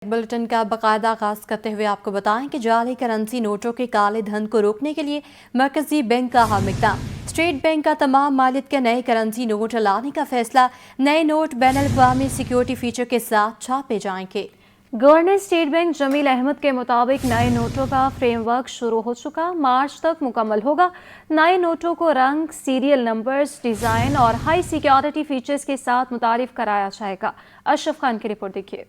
Bulletin का बाकायदा आगाज करते हुए आपको बताएं कि जाली करंसी नोटों के काले धन को रोकने के लिए मरकजी बैंक का अहम इक़दाम। स्टेट बैंक का तमाम मालियत के नए करंसी नोट लाने का फैसला। नए नोट बैनुल-अक़वामी सिक्योरिटी फीचर के साथ छापे जाएंगे। Governor State Bank Jamil Ahmed के मुताबिक नए नोटों का फ्रेमवर्क शुरू हो चुका, मार्च तक मुकम्मल होगा। नए नोटों को रंग, सीरियल नंबर्स, डिज़ाइन और हाई सिक्योरिटी फीचर्स के साथ मुतारिफ कराया जाएगा। अशरफ खान की रिपोर्ट देखिए।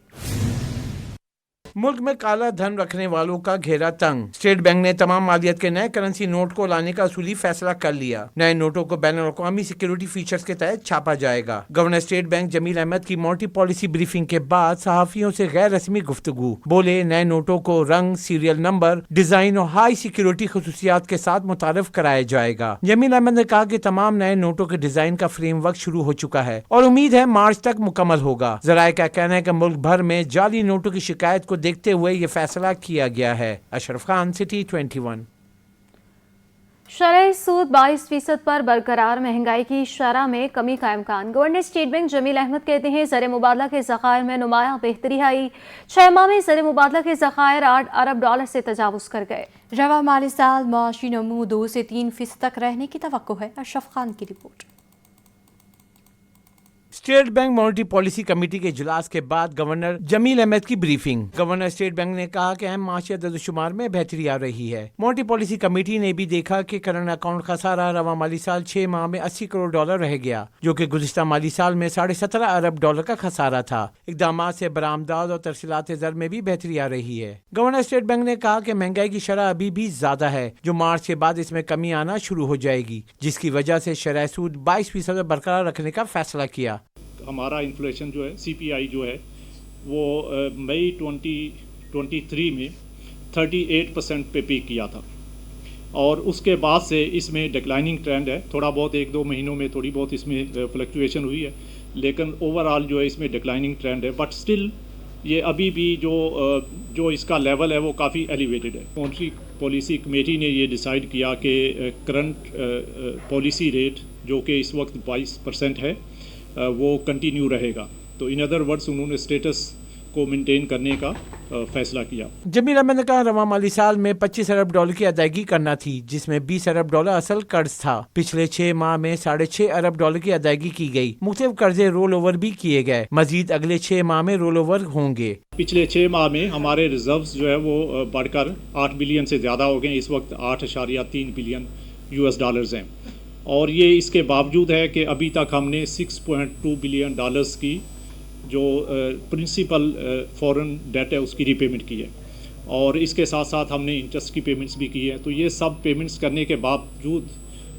मुल्क में काला धन रखने वालों का घेरा तंग। स्टेट बैंक ने तमाम मालियत के नए करेंसी नोट को लाने का असूली फैसला कर लिया। नए नोटों को बैनुल-अक़वामी सिक्योरिटी फीचर्स के तहत छापा जाएगा। Governor State Bank Jamil Ahmed की मॉनिटरी पॉलिसी ब्रीफिंग के बाद सहाफियों से गैर रस्मी गुफ्तगू। बोले, नए नोटों को रंग, सीरियल नंबर, डिजाइन और हाई सिक्योरिटी खसूसियात के साथ मुतारिफ कराया जाएगा। जमील अहमद ने कहा कि तमाम नए नोटों के डिजाइन का फ्रेमवर्क शुरू हो चुका है और उम्मीद है मार्च तक मुकम्मल होगा। ज़राए का कहना है कि मुल्क भर में जाली नोटों की शिकायत को देखते हुए ये फैसला किया गया है। अशरफ खान, सिटी 21। शरह सूद 22% पर बरकरार, महंगाई की शरह में कमी का इम्कान। Governor State Bank Jamil Ahmed कहते हैं ज़र मुबादला के ज़खायर में नुमाया बेहतरी आई। 6 माह में ज़र मुबादला के ज़खायर $8 अरब से तजावुज़ कर गए। रवा माली साल माशी नमू 2 से 3% तक रहने की तवक्को है। अशरफ खान की report. State bank monetary policy committee के इजलास के बाद गवर्नर जमील अहमद की ब्रीफिंग। गवर्नर स्टेट बैंक ने कहा कि अहम माशी अदद-ओ-शुमार में बेहतरी आ रही है। मॉनिटरी पॉलिसी कमेटी ने भी देखा कि करंट अकाउंट खसारा रवा माली साल 6 माह में $80 करोड़ रह गया, जो कि गुज़िश्ता माली साल में $17.5 अरब का खसारा था। इक़दामात से बरामदात और तरसीलात ज़र में भी बेहतरी आ रही है। गवर्नर स्टेट बैंक ने कहा कि महंगाई की शरह अभी भी ज्यादा है, जो मार्च के बाद इसमें कमी आना शुरू हो जाएगी, जिसकी वजह से शरह सूद 22% बरकरार रखने का फैसला किया। हमारा इन्फ्लेशन जो है, CPI जो है, वो मई 2023 में 38% पे पीक किया था और उसके बाद से इसमें डिक्लाइनिंग ट्रेंड है। थोड़ा बहुत 1-2 महीनों में थोड़ी बहुत इसमें फ्लक्चुएशन हुई है, लेकिन ओवरऑल जो है इसमें डिक्लाइनिंग ट्रेंड है। बट स्टिल ये अभी भी जो इसका लेवल है वो काफ़ी एलिवेटेड है। मॉनिटरी पॉलिसी कमेटी ने ये डिसाइड किया कि करंट पॉलिसी रेट जो कि इस वक्त 22% है वो कंटिन्यू रहेगा। तो इन अदर वर्ड्स उन्होंने स्टेटस को मेंटेन करने का फैसला किया। जमील अहमद ने कहा, रवा माली साल में $25 अरब की अदायगी करना थी, जिसमें $20 अरब असल कर्ज था। पिछले 6 माह में $6.5 अरब की अदायगी की गई। मुख्तलिफ कर्जे रोल ओवर भी किए गए। मजीद अगले 6 माह में रोल ओवर होंगे। पिछले 6 माह में हमारे रिजर्व्स जो है वो बढ़कर 8 बिलियन से ज़्यादा हो गए। इस वक्त 8.3 बिलियन US हैं और ये इसके बावजूद है कि अभी तक हमने $6.2 बिलियन की जो प्रिंसिपल फॉरेन डेट है उसकी रीपेमेंट की है और इसके साथ साथ हमने इंटरेस्ट की पेमेंट्स भी की है। तो ये सब पेमेंट्स करने के बावजूद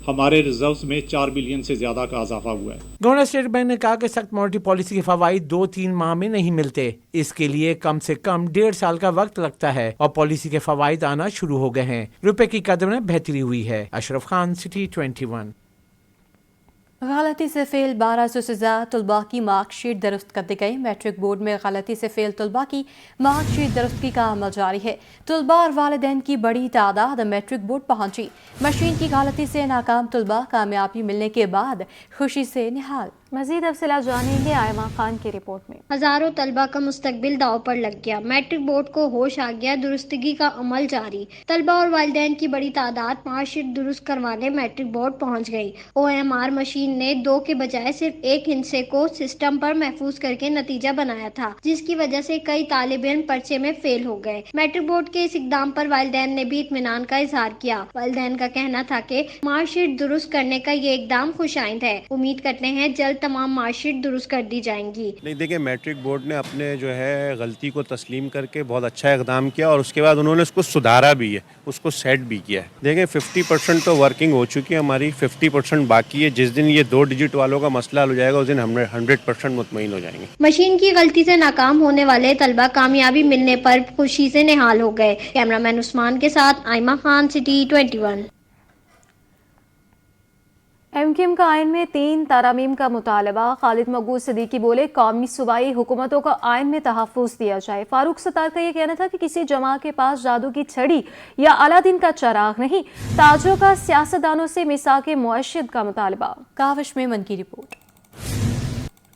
हमारे रिजर्व्स में 4 बिलियन से ज़्यादा का इजाफा हुआ है। गवर्नर स्टेट बैंक ने कहा कि सख्त मॉनिटरी पॉलिसी के फवाइद 2-3 माह में नहीं मिलते। इसके लिए कम से कम 1.5 साल का वक्त लगता है और पॉलिसी के फवाइद आना शुरू हो गए हैं। रुपए की कदर में बेहतरी हुई है। अशरफ खान, सिटी 21। गलती से फेल 1200 से ज़्यादा तलबा की मार्कशीट दुरुस्त कर दी गई। मैट्रिक बोर्ड में गलती से फेल तलबा की मार्कशीट दुरुस्ती का अमल जारी है। तलबा और वालिदैन की बड़ी तादाद मैट्रिक बोर्ड पहुंची। मशीन की गलती से नाकाम तलबा कामयाबी मिलने के बाद खुशी से निहाल। मजीद अफसला जानेंगे आयमा खान की रिपोर्ट में। हजारों तलबा का मुस्तकबिल दाव पर लग गया। मैट्रिक बोर्ड को होश आ गया, दुरुस्तगी का अमल जारी। तलबा और वालिदैन की बड़ी तादाद मार्कशीट दुरुस्त करवाने मैट्रिक बोर्ड पहुंच गई। OMR मशीन ने 2 के बजाय सिर्फ 1 हिस्से को सिस्टम पर महफूज करके नतीजा बनाया था, जिसकी वजह से कई तालिब इल्म पर्चे में फेल हो गए। मैट्रिक बोर्ड के इस इकदाम पर वालिदैन ने भी इत्मीनान का इजहार किया। वालिदैन का कहना था कि मार्कशीट दुरुस्त करने का ये इकदाम खुशाइंद है। उम्मीद करते हैं जल्द तमाम मार्कशीट दुरुस्त कर दी जाएंगी। नहीं, देखिए, मैट्रिक बोर्ड ने अपने जो है गलती को तस्लीम करके बहुत अच्छा इकदाम किया और उसके बाद उन्होंने उसको सुधारा भी है, उसको सेट भी किया है। देखें, 50% तो वर्किंग हो चुकी है हमारी, 50% बाकी है। जिस दिन ये 2 डिजिट वालों का मसला हल हो जाएगा उस दिन हम 100% मुतमईन हो जाएंगे। मशीन की गलती से नाकाम होने वाले तलबा कामयाबी मिलने पर खुशी से निहाल हो गए। कैमरामैन उस्मान के साथ आयमा खान, सिटी 21। MQM का आइन में 3 तरामीम का मुतालबा। खालिद मकबूल सिद्दीकी बोले, कौमी सूबाई हुकूमतों का आइन में तहफ़्फ़ुज़ दिया जाए। फारूक सत्तार का ये कहना था कि किसी जमा के पास जादू की छड़ी या अलादीन का चराग नहीं। ताजों का सियासतदानों से मिसाक़े मुअश्शद का मुतालबा। काविश मेमन की रिपोर्ट।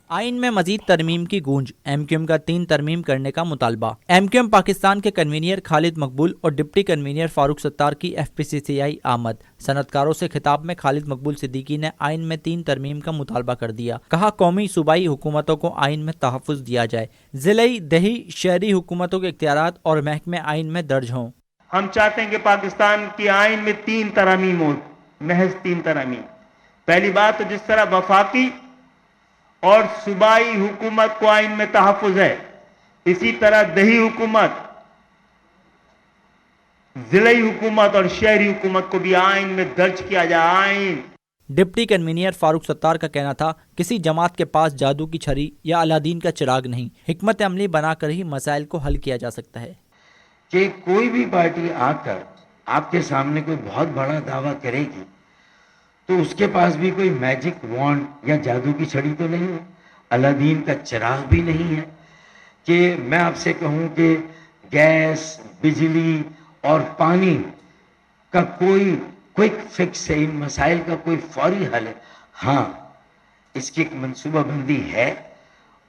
आइन में मजीद तरमीम की गूंज, एमक्यूएम का 3 तरमीम करने का मुतालबा। एमक्यूएम पाकिस्तान के कन्वीनियर खालिद मकबूल और डिप्टी कन्वीनियर फारूक सत्तार की एफपीसीसीआई आमद। सनतकारों से खिताब में खालिद मकबूल सिद्दीकी ने आइन में 3 तरमीम का मुतालबा कर दिया। कहा कौमी सूबाई हुकूमतों को आइन में तहफ़्फ़ुज़ दिया जाए, ज़िलाई दही शहरी हुकूमतों के इख्तियारात और महकमे आइन में दर्ज हों। हम चाहते हैं कि पाकिस्तान की आइन में 3 तरमीम हो, महज 3 तरमीम। पहली बात तो जिस तरह वफाकी और सूबाई हुकूमत को आइन में तहफ़्फ़ुज़ है, इसी तरह दही हुकूमत, ज़िलाई हुकूमत और शहरी हुकूमत को भी आइन में दर्ज किया जाए। आइन डिप्टी कन्वीनियर फारूक सत्तार का कहना था किसी जमात के पास जादू की छड़ी या अलादीन का चिराग नहीं, हिकमत अमली बनाकर ही मसाइल को हल किया जा सकता है। कि कोई भी पार्टी आकर आपके सामने कोई बहुत बड़ा दावा करेगी तो उसके पास भी कोई मैजिक वॉन्ड या जादू की छड़ी तो नहीं है, अलादीन का चिराग भी नहीं है कि मैं आपसे कहूं कि गैस, बिजली और पानी का कोई क्विक फिक्स है, इन मसाइल का कोई फौरी हल है। हाँ, इसकी एक मंसूबाबंदी है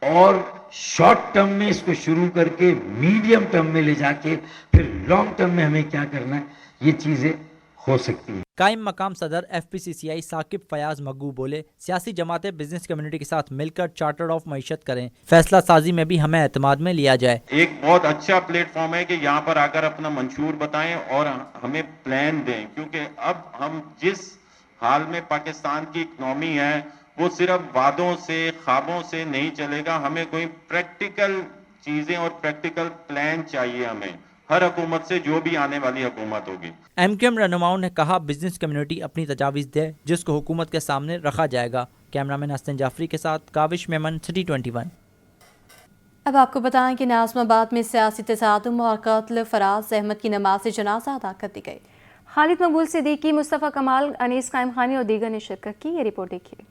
और शॉर्ट टर्म में इसको शुरू करके मीडियम टर्म में ले जाके फिर लॉन्ग टर्म में हमें क्या करना है, ये चीज़ें हो सकती है। कायम मकाम सदर एफपीसीसीआई साकिब फयाज मग्गू बोले सियासी जमातें बिजनेस कम्युनिटी के साथ मिलकर चार्टर ऑफ मईशत करें, फैसला साजी में भी हमें एतमाद में लिया जाए। एक बहुत अच्छा प्लेटफॉर्म है कि यहाँ पर आकर अपना मंशूर बताएं और हमें प्लान दें, क्योंकि अब हम जिस हाल में पाकिस्तान की इकनॉमी है वो सिर्फ वादों से, ख्वाबों से नहीं चलेगा। हमें कोई प्रैक्टिकल चीजें और प्रैक्टिकल प्लान चाहिए हमें, हर हुकूमत से, जो भी आने वाली हुकूमत होगी। एमक्यूएम रहनुमाओं ने कहा बिजनेस कम्युनिटी अपनी तजावीज़ दे जिसको हुकूमत के सामने रखा जाएगा। कैमरामैन हसन जाफरी के साथ काविश मेमन, सिटी 21। अब आपको बताएं कि नाज़माबाद में सियासी तसादुम और कत्ल फराज अहमद की नमाज जनाजा अदा कर दी गई। खालिद मकबूल सिद्दीकी, मुस्तफ़ा कमाल, अनीस कायम खानी और दीगर ने शिरकत की। ये रिपोर्ट देखिए।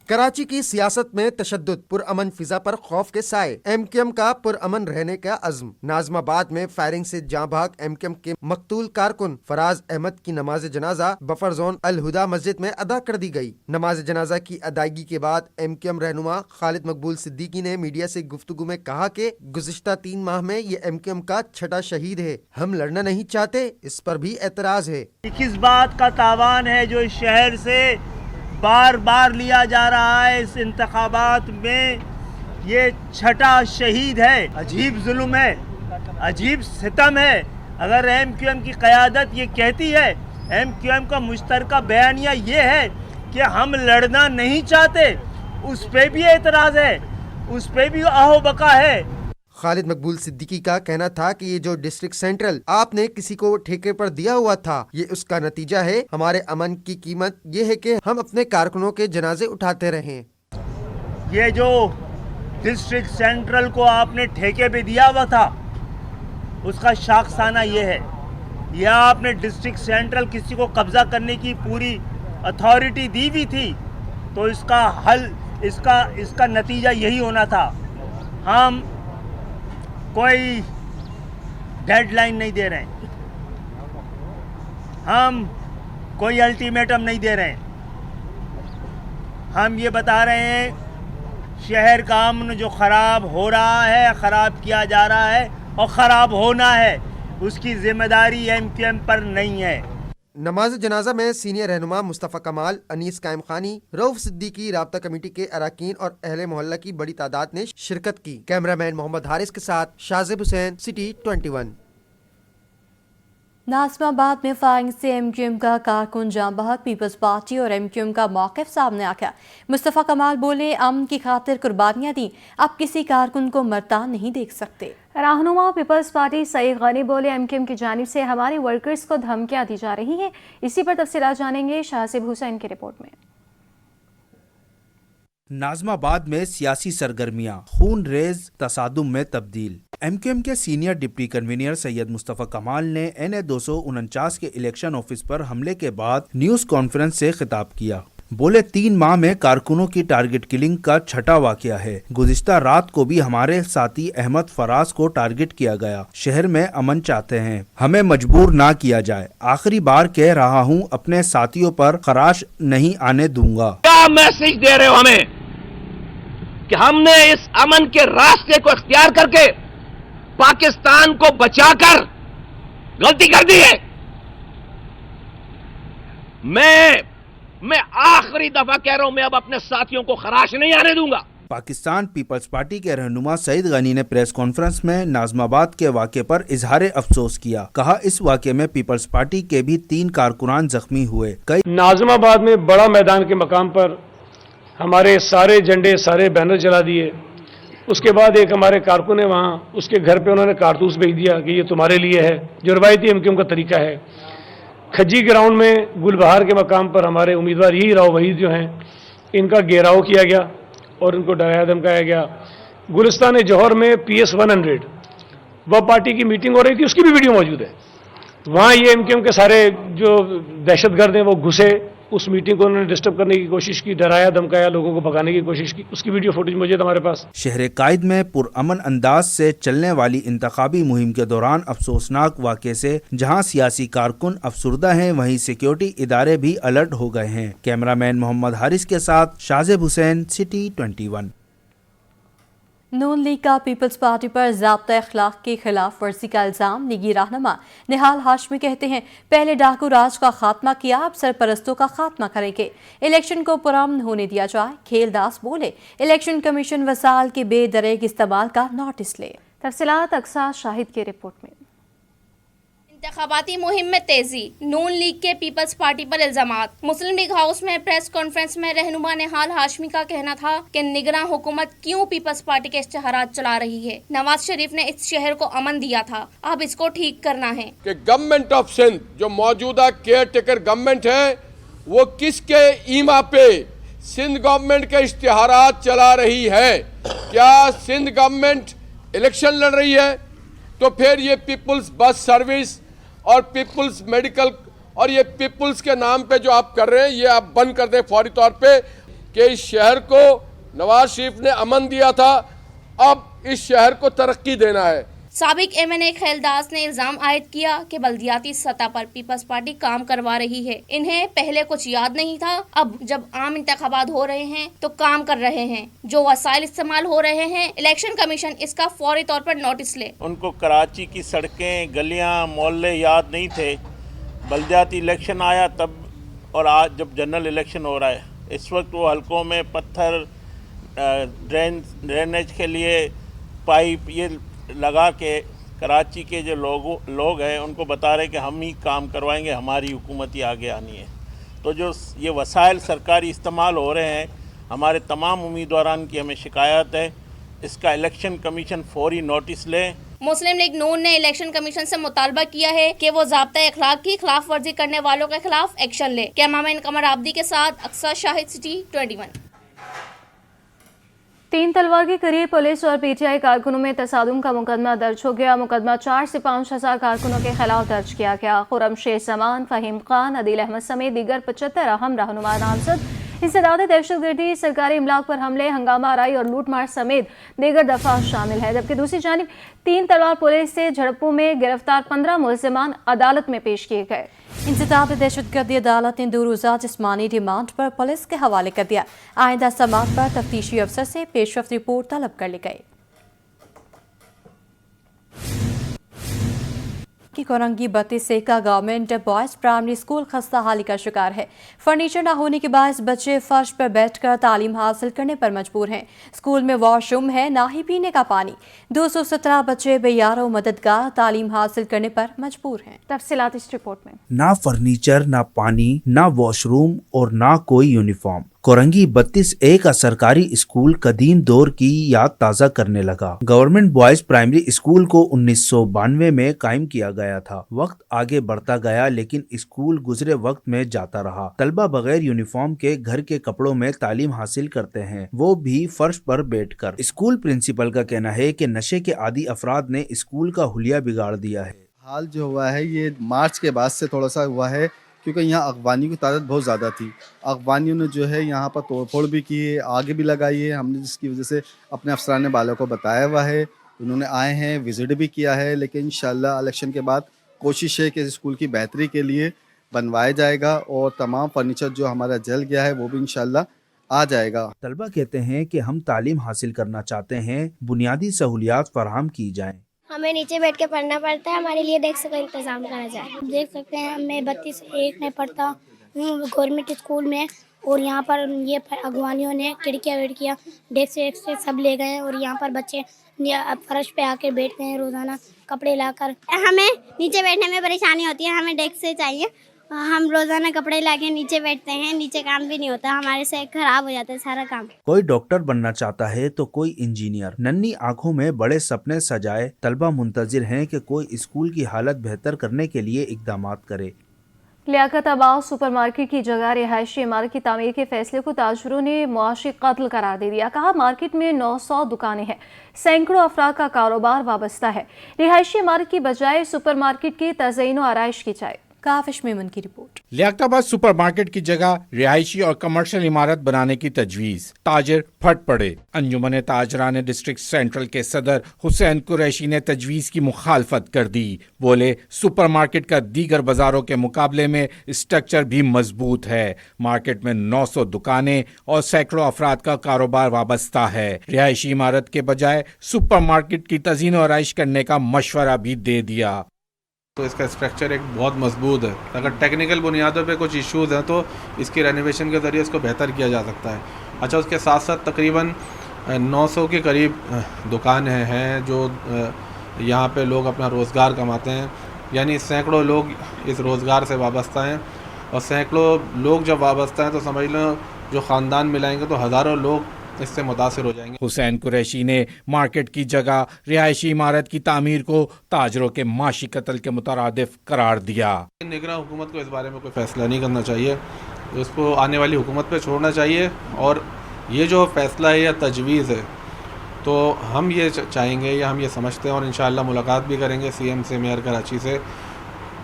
कराची की सियासत में तशद्दुद, पुरअमन फिजा पर खौफ के साए, एमक्यूएम का पुरअमन रहने का अज़्म। नाज़माबाद में फायरिंग से जाँ भाग एमक्यूएम के मकतूल कारकुन फराज अहमद की नमाज जनाजा बफर जोन अल हुदा मस्जिद में अदा कर दी गई। नमाज जनाजा की अदायगी के बाद एमक्यूएम रहनुमा खालिद मकबूल सिद्दीकी ने मीडिया से गुफ्तगू में कहा कि गुज़िश्ता 3 माह में ये एमक्यूएम का छठा शहीद है, हम लड़ना नहीं चाहते, इस पर भी एतराज है। किस बात का तावान है जो इस शहर से बार बार लिया जा रहा है, इस इंतखाबात में ये छठा शहीद है। अजीब जुल्म है, अजीब सितम है। अगर एमक्यूएम की क़यादत ये कहती है, एमक्यूएम का मुश्तरका बयानिया ये है कि हम लड़ना नहीं चाहते, उस पे भी एतराज़ है, उस पे भी आहो बका है। खालिद मकबूल सिद्दीकी का कहना था कि ये जो डिस्ट्रिक्ट सेंट्रल आपने किसी को ठेके पर दिया हुआ था, ये उसका नतीजा है। हमारे अमन की कीमत ये है कि हम अपने कारकुनों के जनाजे उठाते रहें। ये जो डिस्ट्रिक्ट सेंट्रल को आपने ठेके पे दिया हुआ था, उसका शाखसाना ये है, या आपने डिस्ट्रिक्ट सेंट्रल किसी को कब्जा करने की पूरी अथॉरिटी दी हुई थी, तो इसका हल, इसका नतीजा यही होना था। हम कोई डेडलाइन नहीं दे रहे हैं, हम कोई अल्टीमेटम नहीं दे रहे हैं, हम ये बता रहे हैं शहर का अमन जो ख़राब हो रहा है, ख़राब किया जा रहा है और ख़राब होना है, उसकी जिम्मेदारी एमक्यूएम पर नहीं है। नमाज जनाजा में सीनियर रहनुमा मुस्तफ़ा कमाल, अनीस कायम खानी, रऊफ सिद्दीकी, राब्ता कमेटी के अरकान और अहले मोहल्ला की बड़ी तादाद ने शिरकत की। कैमरामैन मोहम्मद हारिस के साथ शाजिब हुसैन, सिटी 21। नाज़माबाद में फायरिंग से एमक्यूएम का कारकुन जाँ बहक, पीपल्स पार्टी और एमक्यूएम का मौक़िफ़ सामने आ गया। मुस्तफ़ा कमाल बोले अमन की खातिर कुर्बानियाँ दी, अब किसी कारकुन को मरता नहीं देख सकते। रहनुमा पीपल्स पार्टी सईद गनी बोले एमक्यूएम की जानिब से हमारे वर्कर्स को धमकियाँ दी जा रही हैं। इसी पर तफसीलात जानेंगे शाहसिब हुसैन की रिपोर्ट में। नाज़माबाद में सियासी सरगर्मियां खून रेज तसादुम में तब्दील। एमक्यूएम के senior deputy convener Syed Mustafa कमाल ने NA 249 के इलेक्शन ऑफिस पर हमले के बाद न्यूज़ कॉन्फ्रेंस से खिताब किया। बोले 3 माह में कारकुनों की टारगेट किलिंग का छठा वाकया है। गुज़िश्ता रात को भी हमारे साथी अहमद फराज को टारगेट किया गया। शहर में अमन चाहते हैं, हमें मजबूर ना किया जाए। आखिरी बार कह रहा हूँ, अपने साथियों पर खराश नहीं आने दूंगा। क्या मैसेज दे रहे हो हमें कि हमने इस अमन के रास्ते को इख्तियार करके पाकिस्तान को बचाकर गलती कर दी है। मैं आखिरी दफा कह रहा हूं, मैं अब अपने साथियों को खराश नहीं आने दूंगा। पाकिस्तान पीपल्स पार्टी के रहनुमा सईद गनी ने प्रेस कॉन्फ्रेंस में नाज़माबाद के वाक़े पर इजहार अफसोस किया। कहा, इस वाक़े में पीपल्स पार्टी के भी 3 कारकुनान जख्मी हुए। कई नाज़माबाद में बड़ा मैदान के मकाम पर हमारे सारे झंडे, सारे बैनर जला दिए। उसके बाद एक हमारे कारकुन है वहाँ, उसके घर पे उन्होंने कारतूस भेज दिया कि ये तुम्हारे लिए है, जो रवायती एमक्यूएम का तरीका है। खज्जी ग्राउंड में गुलबहार के मकाम पर हमारे उम्मीदवार यही राव वहीद जो हैं, इनका घेराव किया गया और इनको डराया धमकाया गया। गुलिस्तान जौहर में PS 100 वह पार्टी की मीटिंग हो रही थी, उसकी भी वीडियो मौजूद है। वहाँ ये एमक्यूएम के सारे जो दहशतगर्द हैं वो घुसे, उस मीटिंग को उन्होंने डिस्टर्ब करने की कोशिश की, डराया धमकाया, लोगों को भगाने की कोशिश की। उसकी वीडियो फुटेज मौजूद हमारे पास। शहर कायद में पुरअमन अंदाज से चलने वाली इंतखाबी मुहिम के दौरान अफसोसनाक वाक़े से जहां सियासी कारकुन अफसुर्दा हैं, वहीं सिक्योरिटी इदारे भी अलर्ट हो गए हैं। कैमरामैन मोहम्मद हारिस के साथ शाजिब हुसैन, सिटी 21। नून लीग का पीपल्स पार्टी पर ज़ाब्ता अखलाक की खिलाफ वर्जी का इल्ज़ाम। लीगी रहनुमा निहाल हाशमी कहते हैं, पहले डाकू राज का खात्मा किया, अब सरपरस्तों का खात्मा करेंगे। इलेक्शन को पुरअमन होने दिया जाए। खेलदास बोले, इलेक्शन कमीशन वसाइल के बेदरेग इस्तेमाल का नोटिस ले। तफसीलात अक्सा शाहिद की रिपोर्ट में। इंतखाबाती मुहिम में तेजी, नून लीग के पीपल्स पार्टी पर इल्जामात। मुस्लिम लीग हाउस में प्रेस कॉन्फ्रेंस में रहनुमा निहाल हाशमी का कहना था कि निगरान हुकूमत क्यों पीपल्स पार्टी के इश्तिहारात चला रही है। नवाज शरीफ ने इस शहर को अमन दिया था, अब इसको ठीक करना है। कि गवर्नमेंट ऑफ सिंध जो मौजूदा केयर टेकर गवर्नमेंट है, वो किसके ईमा पे सिंध गवर्नमेंट के इश्तिहारात चला रही है। क्या सिंध गवर्नमेंट इलेक्शन लड़ रही है तो फिर ये पीपल्स बस सर्विस और पीपल्स मेडिकल और ये पीपल्स के नाम पे जो आप कर रहे हैं, ये आप बंद कर दें फौरी तौर पे। कि इस शहर को नवाज शरीफ ने अमन दिया था, अब इस शहर को तरक्की देना है। साबिक MNA खेलदास ने इल्जाम आयद किया कि बल्दियाती सतह पर पीपल्स पार्टी काम करवा रही है। इन्हें पहले कुछ याद नहीं था, अब जब आम इंतखाबात हो रहे हैं तो काम कर रहे हैं। जो वसाइल इस्तेमाल हो रहे हैं, इलेक्शन कमीशन इसका फौरी तौर पर नोटिस ले। उनको कराची की सड़कें, गलियां, मोहल्ले याद नहीं थे। बल्दियाती इलेक्शन आया तब, और आज जब जनरल इलेक्शन हो रहा है, इस वक्त वो हलकों में पत्थर, ड्रेनेज के लिए पाइप ये लगा के कराची के जो लोग हैं उनको बता रहे कि हम ही काम करवाएंगे, हमारी हुकूमत ही आगे आनी है। तो जो ये वसाइल सरकारी इस्तेमाल हो रहे हैं, हमारे तमाम उम्मीदवारान की हमें शिकायत है, इसका इलेक्शन कमीशन फौरी नोटिस ले। मुस्लिम लीग नून ने इलेक्शन कमीशन से मुतालबा किया है कि वो ज़ाब्ता अखलाक की खिलाफ वर्जी करने वालों के खिलाफ एक्शन ले। कैमरामैन कमर आबदी के साथ अक्सा शाहिद, सिटी 21। 3 तलवार के करीब पुलिस और PTI कारकुनों में तसादुम का मुकदमा दर्ज हो गया। मुकदमा 4 से 5,000 कारकुनों के खिलाफ दर्ज किया गया। खुरम शेख जमान, फहीम खान, अदील अहमद समेत दीगर 75 अहम रहनुमा नामजद। इंसदाद दहशतगर्दी, सरकारी इमलाक पर हमले, हंगामा आराई और लूटमार समेत दीगर दफा शामिल है। जबकि दूसरी जानिब 3 तलवार पुलिस से झड़पों में गिरफ्तार 15 मुलजिमान अदालत में पेश किए गए। इंसदाद दहशतगर्दी अदालत ने 2 रोज़ा जिस्मानी रिमांड पर पुलिस के हवाले कर दिया। आइंदा समाअत पर तफ्तीशी अफसर से पेशरफ्त रिपोर्ट तलब कर ली गई। की कोरंगी 32 से का गवर्नमेंट बॉयज प्राइमरी स्कूल खस्ता हाली का शिकार है। फर्नीचर न होने के बायस बच्चे फर्श पर बैठकर तालीम हासिल करने पर मजबूर हैं। स्कूल में वॉशरूम है, ना ही पीने का पानी। 217 बच्चे बेयारो मददगार तालीम हासिल करने पर मजबूर हैं। तफसीलात इस रिपोर्ट में। ना फर्नीचर, ना पानी, ना वॉशरूम और ना कोई यूनिफॉर्म। कोरंगी 32A का सरकारी स्कूल कदीम दौर की याद ताज़ा करने लगा। गवर्नमेंट बॉयज प्राइमरी स्कूल को 1992 में कायम किया गया था। वक्त आगे बढ़ता गया, लेकिन स्कूल गुजरे वक्त में जाता रहा। तलबा बगैर यूनिफॉर्म के घर के कपड़ों में तालीम हासिल करते हैं, वो भी फर्श पर बैठकर। स्कूल प्रिंसिपल का कहना है कि नशे के आदी अफराद ने स्कूल का हुलिया बिगाड़ दिया है। हाल जो हुआ है ये मार्च के बाद से थोड़ा सा हुआ है کیونکہ یہاں اغوانیوں کی تعداد بہت زیادہ تھی. اغوانیوں نے جو ہے یہاں پر توڑ پھوڑ بھی کی ہے, آگے بھی لگائی ہے. ہم نے جس کی وجہ سے اپنے افسران بالا کو بتایا ہوا ہے, انہوں نے آئے ہیں, وزٹ بھی کیا ہے. لیکن انشاءاللہ الیکشن کے بعد کوشش ہے کہ اسکول کی بہتری کے لیے بنوایا جائے گا, اور تمام فرنیچر جو ہمارا جل گیا ہے وہ بھی انشاءاللہ آ جائے گا. طلبہ کہتے ہیں کہ ہم تعلیم حاصل کرنا چاہتے ہیں, بنیادی سہولیات فراہم کی جائیں. ہمیں نیچے بیٹھ کے پڑھنا پڑتا ہے, ہمارے لیے ڈیسک کا انتظام کرا جائے. دیکھ سکتے ہیں میں 32-1 میں پڑھتا ہوں گورنمنٹ اسکول میں, اور یہاں پر یہ اغوانیوں نے کھڑکیاں ڈیسک سے سب لے گئے ہیں, اور یہاں پر بچے فرش پہ آ کے بیٹھتے ہیں روزانہ کپڑے لا کر. ہمیں نیچے بیٹھنے میں پریشانی ہوتی ہے, ہمیں ڈیسک سے چاہیے. ہم روزانہ کپڑے لا کے نیچے بیٹھتے ہیں, نیچے کام بھی نہیں ہوتا, ہمارے سے خراب ہو جاتا ہے سارا کام. کوئی ڈاکٹر بننا چاہتا ہے تو کوئی انجینئر. ننھی آنکھوں میں بڑے سپنے سجائے طلبہ منتظر ہیں کہ کوئی اسکول کی حالت بہتر کرنے کے لیے اقدامات کرے. لیاقت آباد سپر مارکیٹ کی جگہ رہائشی عمارت کی تعمیر کے فیصلے کو تاجروں نے معاشی قتل قرار دے دیا. کہا مارکیٹ میں 900 دکانیں ہیں, سینکڑوں افراد کا کاروبار وابستہ ہے. رہائشی عمارت کی بجائے سپر مارکیٹ کی تزئین و آرائش کی جائے. کافش میمن کی رپورٹ. لیاقت آباد سپر مارکیٹ کی جگہ رہائشی اور کمرشل عمارت بنانے کی تجویز. تاجر پھٹ پڑے. انجمن تاجران ڈسٹرکٹ سینٹرل کے صدر حسین قریشی نے تجویز کی مخالفت کر دی. بولے سپر مارکیٹ کا دیگر بازاروں کے مقابلے میں اسٹرکچر بھی مضبوط ہے. مارکیٹ میں 900 دکانیں اور سینکڑوں افراد کا کاروبار وابستہ ہے. رہائشی عمارت کے بجائے سپر مارکیٹ کی تزئین و آرائش کرنے کا مشورہ بھی دے دیا. تو اس کا اسٹرکچر ایک بہت مضبوط ہے. اگر ٹیکنیکل بنیادوں پہ کچھ ایشوز ہیں تو اس کی رینوویشن کے ذریعے اس کو بہتر کیا جا سکتا ہے. اچھا, اس کے ساتھ ساتھ تقریباً 900 کے قریب دکانیں ہیں جو یہاں پہ لوگ اپنا روزگار کماتے ہیں. یعنی سینکڑوں لوگ اس روزگار سے وابستہ ہیں, اور سینکڑوں لوگ جب وابستہ ہیں تو سمجھ لو جو خاندان ملائیں گے تو ہزاروں لوگ اس سے متاثر ہو جائیں گے. حسین قریشی نے مارکیٹ کی جگہ رہائشی عمارت کی تعمیر کو تاجروں کے معاشی قتل کے مترادف قرار دیا. نگراں حکومت کو اس بارے میں کوئی فیصلہ نہیں کرنا چاہیے, اس کو آنے والی حکومت پہ چھوڑنا چاہیے. اور یہ جو فیصلہ ہے یا تجویز ہے تو ہم یہ چاہیں گے یا ہم یہ سمجھتے ہیں, اور انشاءاللہ ملاقات بھی کریں گے سی ایم سے, میئر کراچی سے,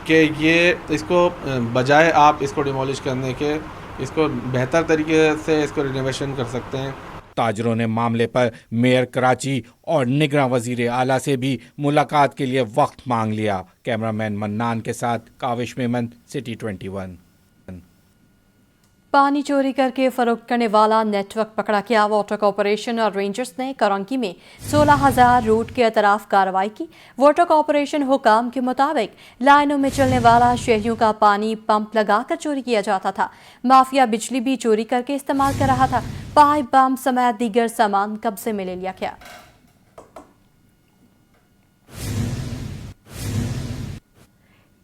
کہ یہ اس کو بجائے آپ اس کو ڈیمولش کرنے کے اس کو بہتر طریقے سے اس کو رینوویشن کر سکتے ہیں. تاجروں نے معاملے پر میئر کراچی اور نگراں وزیر اعلیٰ سے بھی ملاقات کے لیے وقت مانگ لیا. کیمرہ مین منان کے ساتھ کاوش میمن, سٹی 21. پانی چوری کر کے فروخت کرنے والا نیٹ ورک پکڑا گیا. واٹر کارپوریشن اور رینجرز نے کرنکی میں 16,000 روٹ کے اطراف کارروائی کی. واٹر کارپوریشن حکام کے مطابق لائنوں میں چلنے والا شہریوں کا پانی پمپ لگا کر چوری کیا جاتا تھا. مافیا بجلی بھی چوری کر کے استعمال کر رہا تھا. پائپ بم سمیت دیگر سامان قبضے میں لے لیا گیا.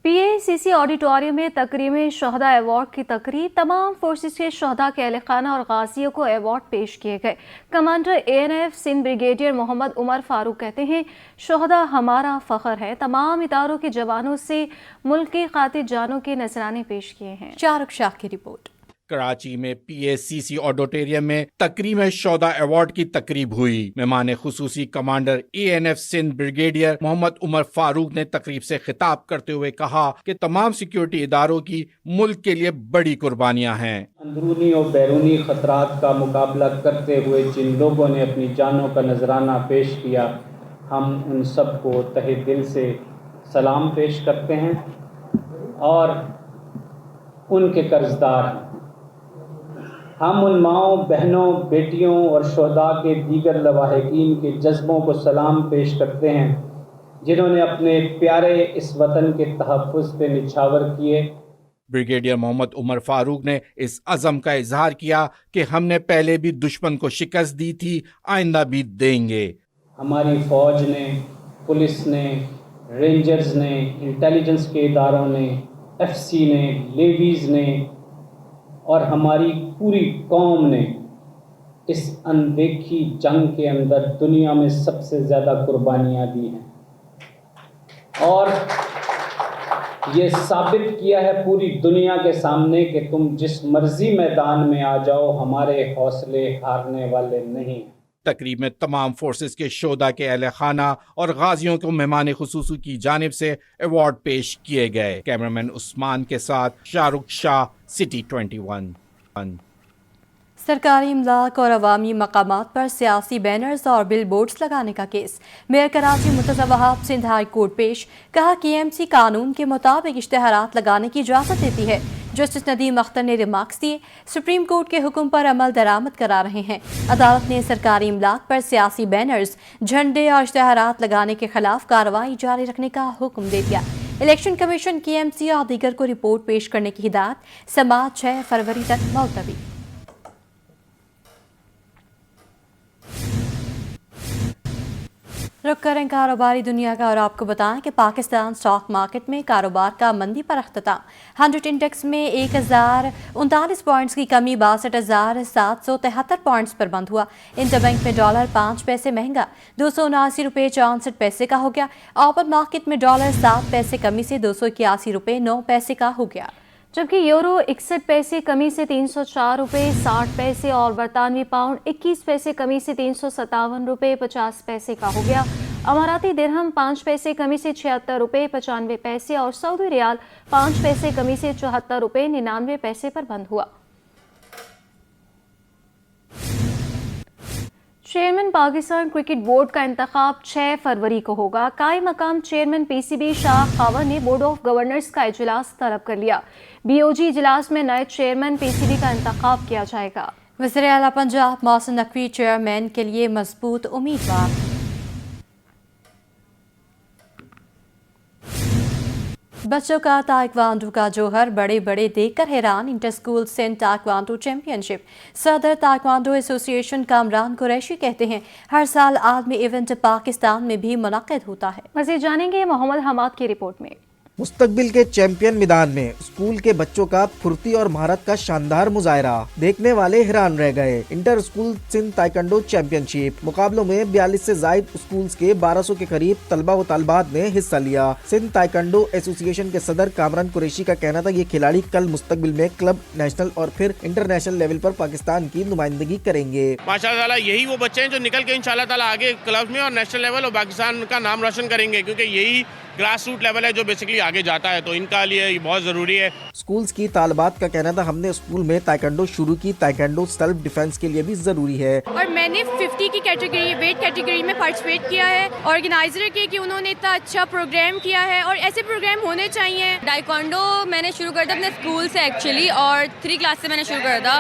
پی اے سی سی آڈیٹوریم میں تقریب شہداء ایوارڈ کی تقریب. تمام فورسز کے شہداء کے اہل خانہ اور غازیوں کو ایوارڈ پیش کیے گئے. Commander ANF Sindh brigadier Muhammad Umar فاروق کہتے ہیں شہداء ہمارا فخر ہے. تمام اداروں کے جوانوں سے ملک کی خاطر جانوں کے نذرانے پیش کیے ہیں. شارق شاہ کی رپورٹ. کراچی میں PACC آڈیٹوریم میں تقریب شہداء ایوارڈ کی تقریب ہوئی. مہمان خصوصی commander ANF Sindh brigadier Muhammad Umar فاروق نے تقریب سے خطاب کرتے ہوئے کہا کہ تمام سیکیورٹی اداروں کی ملک کے لیے بڑی قربانیاں ہیں. اندرونی اور بیرونی خطرات کا مقابلہ کرتے ہوئے جن لوگوں نے اپنی جانوں کا نذرانہ پیش کیا, ہم ان سب کو تہہ دل سے سلام پیش کرتے ہیں اور ان کے قرضدار ہیں. ہم ان ماؤں, بہنوں, بیٹیوں اور شہداء کے دیگر لواحقین کے جذبوں کو سلام پیش کرتے ہیں جنہوں نے اپنے پیارے اس وطن کے تحفظ پہ نچھاور کیے. بریگیڈیئر محمد عمر فاروق نے اس عزم کا اظہار کیا کہ ہم نے پہلے بھی دشمن کو شکست دی تھی, آئندہ بھی دیں گے. ہماری فوج نے, پولیس نے, رینجرز نے, انٹیلیجنس کے اداروں نے, FC نے, لیویز نے اور ہماری پوری قوم نے اس اندیکھی جنگ کے اندر دنیا میں سب سے زیادہ قربانیاں دی ہیں, اور یہ ثابت کیا ہے پوری دنیا کے سامنے کہ تم جس مرضی میدان میں آ جاؤ, ہمارے حوصلے ہارنے والے نہیں ہیں. تقریب میں تمام فورسز کے شہداء کے اہل خانہ اور غازیوں کو مہمان خصوصی کی جانب سے ایوارڈ پیش کیے گئے. کیمرامین عثمان کے ساتھ شاہ رخ شاہ، سٹی 21. سرکاری املاک اور عوامی مقامات پر سیاسی بینرز اور بل بورڈز لگانے کا کیس. میئر کراچی مرتضی وہاب سندھ ہائی کورٹ پیش. کہا کہ ایم سی قانون کے مطابق اشتہارات لگانے کی اجازت دیتی ہے. جسٹس ندیم اختر نے ریمارکس دیے. سپریم کورٹ کے حکم پر عمل درآمد کرا رہے ہیں. عدالت نے سرکاری املاک پر سیاسی بینرز، جھنڈے اور اشتہارات لگانے کے خلاف کارروائی جاری رکھنے کا حکم دے دیا. الیکشن کمیشن کی ایم سی اور دیگر کو رپورٹ پیش کرنے کی ہدایت. سماعت 6 فروری تک ملتوی. رک کریں کاروباری دنیا کا اور آپ کو بتائیں کہ پاکستان سٹاک مارکیٹ میں کاروبار کا مندی پر اختتام. 100 انڈیکس میں 1039 پوائنٹس کی کمی 62,773 پوائنٹس پر بند ہوا. انٹر بینک میں ڈالر 5 پیسے مہنگا 279 روپے 64 پیسے کا ہو گیا. اوپن مارکیٹ میں ڈالر 7 پیسے کمی سے 281 روپے 9 پیسے کا ہو گیا. جبکہ یورو 61 پیسے کمی سے 304 روپے 60 پیسے اور برطانوی پاؤنڈ 21 پیسے کمی سے 357 روپے 50 پیسے کا ہو گیا. اماراتی درہم 5 پیسے کمی سے 76 روپے 95 پیسے اور سعودی ریال 5 پیسے کمی سے 74 روپے 99 پیسے پر بند ہوا. چیئرمین پاکستان کرکٹ بورڈ کا انتخاب 6 فروری کو ہوگا. قائم مقام چیئرمین پی سی بی شاہ خاور نے بورڈ آف گورنرز کا اجلاس طلب کر لیا. بی او جی اجلاس میں نئے چیئرمین پی سی بی کا انتخاب کیا جائے گا. وزیر اعلیٰ پنجاب محسن نقوی چیئرمین کے لیے مضبوط امیدوار. بچوں کا تائیکوانڈو کا جوہر بڑے بڑے دیکھ کر حیران. انٹر اسکول سینٹ تائیکوانڈو چیمپئن شپ. صدر تائیکوانڈو ایسوسی ایشن کامران قریشی کہتے ہیں ہر سال عالمی ایونٹ پاکستان میں بھی منعقد ہوتا ہے. مزید جانیں گے محمد حماد کی رپورٹ میں. مستقبل کے چیمپئن میدان میں اسکول کے بچوں کا پھرتی اور مہارت کا شاندار مظاہرہ دیکھنے والے حیران رہ گئے. Inter school Sindh taekwondo championship مقابلوں میں 42 سے زائد اسکولز کے 1200 کے قریب طلبہ و طالبات نے حصہ لیا. سندھ تائیکوانڈو ایسوسی ایشن کے صدر کامران قریشی کا کہنا تھا یہ کھلاڑی کل مستقبل میں کلب، نیشنل اور پھر انٹرنیشنل لیول پر پاکستان کی نمائندگی کریں گے. ماشاء اللہ یہی وہ بچے ہیں جو نکل کے انشاءاللہ تعالی آگے کلب میں اور نیشنل لیول اور پاکستان کا نام روشن کریں گے، کیونکہ یہی گراس روٹ لیول ہے جو بیسکلی آگے جاتا ہے، تو ان کا لیے یہ بہت ضروری ہے. اسکولز کی طالبات کا کہنا تھا ہم نے اسکول میں تائیکوانڈو شروع کی، تائیکوانڈو سیلف ڈیفense کے لیے بھی ضروری ہے. اور میں نے 50 کی کیٹیگری ویٹ کیٹیگری میں پارٹیسپیٹ کیا ہے. آرگنائزر کے کہ انہوں نے اتنا اچھا پروگرام کیا ہے اور ایسے پروگرام ہونے چاہیے. تائیکوانڈو میں نے شروع کر دیا اپنے اسکول سے ایکچولی، اور 3 کلاس سے میں نے شروع کر دیا.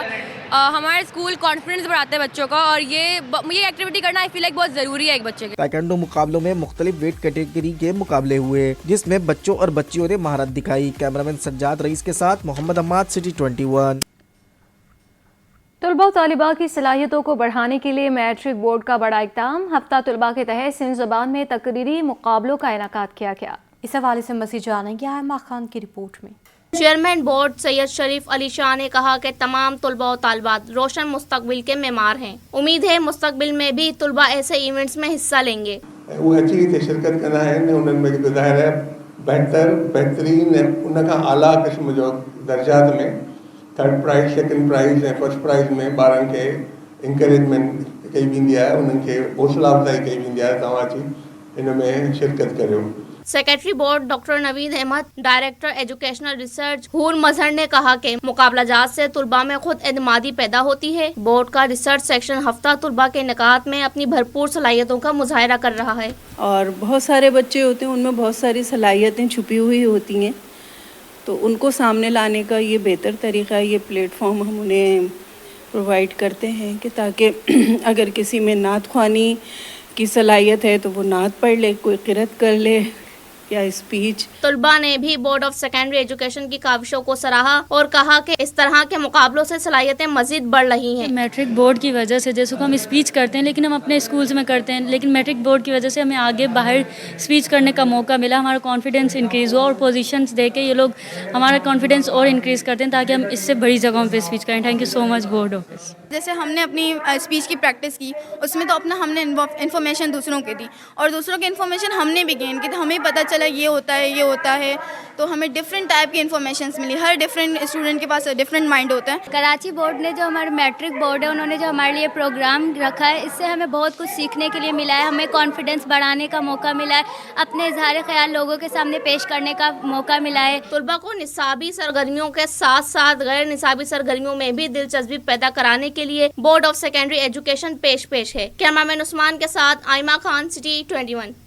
ہمارے اسکول کانفیڈنس بڑھاتے ہیں بچوں کا، اور یہ ایکٹیویٹی کرنا آئی فیل لائک بہت ضروری ہے ایک بچے کے. تائیکوانڈو مقابلوں میں مختلف ویٹ کیٹیگری کے مقابلے ہوئے جس میں بچوں اور بچیوں نے مہارت دکھائی. کیمرامین سجاد رئیس کے ساتھ محمد احمد، سٹی 21. طلباء و طالبات کی صلاحیتوں کو بڑھانے کے لیے میٹرک بورڈ کا بڑا اقدام. ہفتہ طلباء کے تحت سندھ زبان میں تقریری مقابلوں کا انعقاد کیا گیا. اس حوالے سے مزید جانیں گے آئمہ خان کی رپورٹ میں. چیئرمین بورڈ سید شریف علی شاہ نے کہا کہ تمام طلباء و طالبات روشن مستقبل کے معمار ہیں. امید ہے مستقبل میں بھی طلباء ایسے ایونٹس میں حصہ لیں گے. وہ اچھی شرکت کرنا ہے انہوں میں ظاہر ہے بہترین ان کا اعلیٰ قسم جو درجات میں 3rd پرائز 2nd پرائز ऐं 1st پرائز में ॿारनि खे इंकरेजमेंट कई वेंदी आहे, उन्हनि खे हौसला अफ़ज़ाई कई वेंदी आहे. तव्हां अची इन में शिरकत करियो. Secretary board doctor Naveed Ahmed, director educational research Hoor Mazhar ने कहा कि मुकाबला जात से तुलबा में खुद एतमादी पैदा होती है. बोर्ड का रिसर्च सेक्शन हफ्ता तुलबा के निकात में अपनी भरपूर सलाहियतों का मुजाहरा कर रहा है. और बहुत सारे बच्चे होते हैं, उनमें बहुत सारी सलाहियतें छुपी हुई होती हैं, तो उनको सामने लाने का ये बेहतर तरीक़ा है. ये प्लेटफॉर्म हम उन्हें प्रोवाइड करते हैं कि ताकि अगर किसी में नात ख्वानी की सलाहियत है तो वो नात पढ़ ले, कोई क़िरत कर ले या स्पीच. तलबा ने भी बोर्ड ऑफ सेकेंडरी एजुकेशन की काविशों को सराहा और कहा कि इस तरह के मुकाबलों से सलाहियतें मजीद बढ़ रही हैं. मैट्रिक बोर्ड की वजह से जैसे को हम स्पीच करते हैं लेकिन हम अपने स्कूल्स में करते हैं, लेकिन मैट्रिक बोर्ड की वजह से हमें आगे बाहर स्पीच करने का मौका मिला. हमारा कॉन्फिडेंस इंक्रीज़ हुआ और पोजीशंस दे के ये लोग हमारा कॉन्फिडेंस और इंक्रीज़ करते हैं ताकि हम इससे बड़ी जगहों पर स्पीच करें. Thank you so much board office. जैसे हमने अपनी स्पीच की प्रैक्टिस की, उसमें तो अपना हमने इन्फॉर्मेशन दूसरों की दी और दूसरों की इन्फॉर्मेशन हमने भी गेन की, तो हमें पता चला अलग ये होता है, तो हमें डिफरेंट टाइप की इन्फॉर्मेशंस मिली। हर डिफरेंट स्टूडेंट के पास डिफरेंट माइंड होता है। कराची बोर्ड ने जो हमारा मैट्रिक बोर्ड है उन्होंने जो हमारे लिए प्रोग्राम रखा है, इससे हमें बहुत कुछ सीखने के लिए मिला है, हमें कॉन्फिडेंस बढ़ाने का मौका मिला है, अपने इजहार ख्याल लोगों के सामने पेश करने का मौका मिला है। तलबा को निसाबी सरगर्मियों के साथ साथ गैर निसाबी सरगर्मियों में भी दिलचस्पी पैदा कराने के लिए बोर्ड ऑफ सेकेंडरी एजुकेशन पेश है। कैमरामैन उस्मान के साथ आइमा खान, सिटी 21।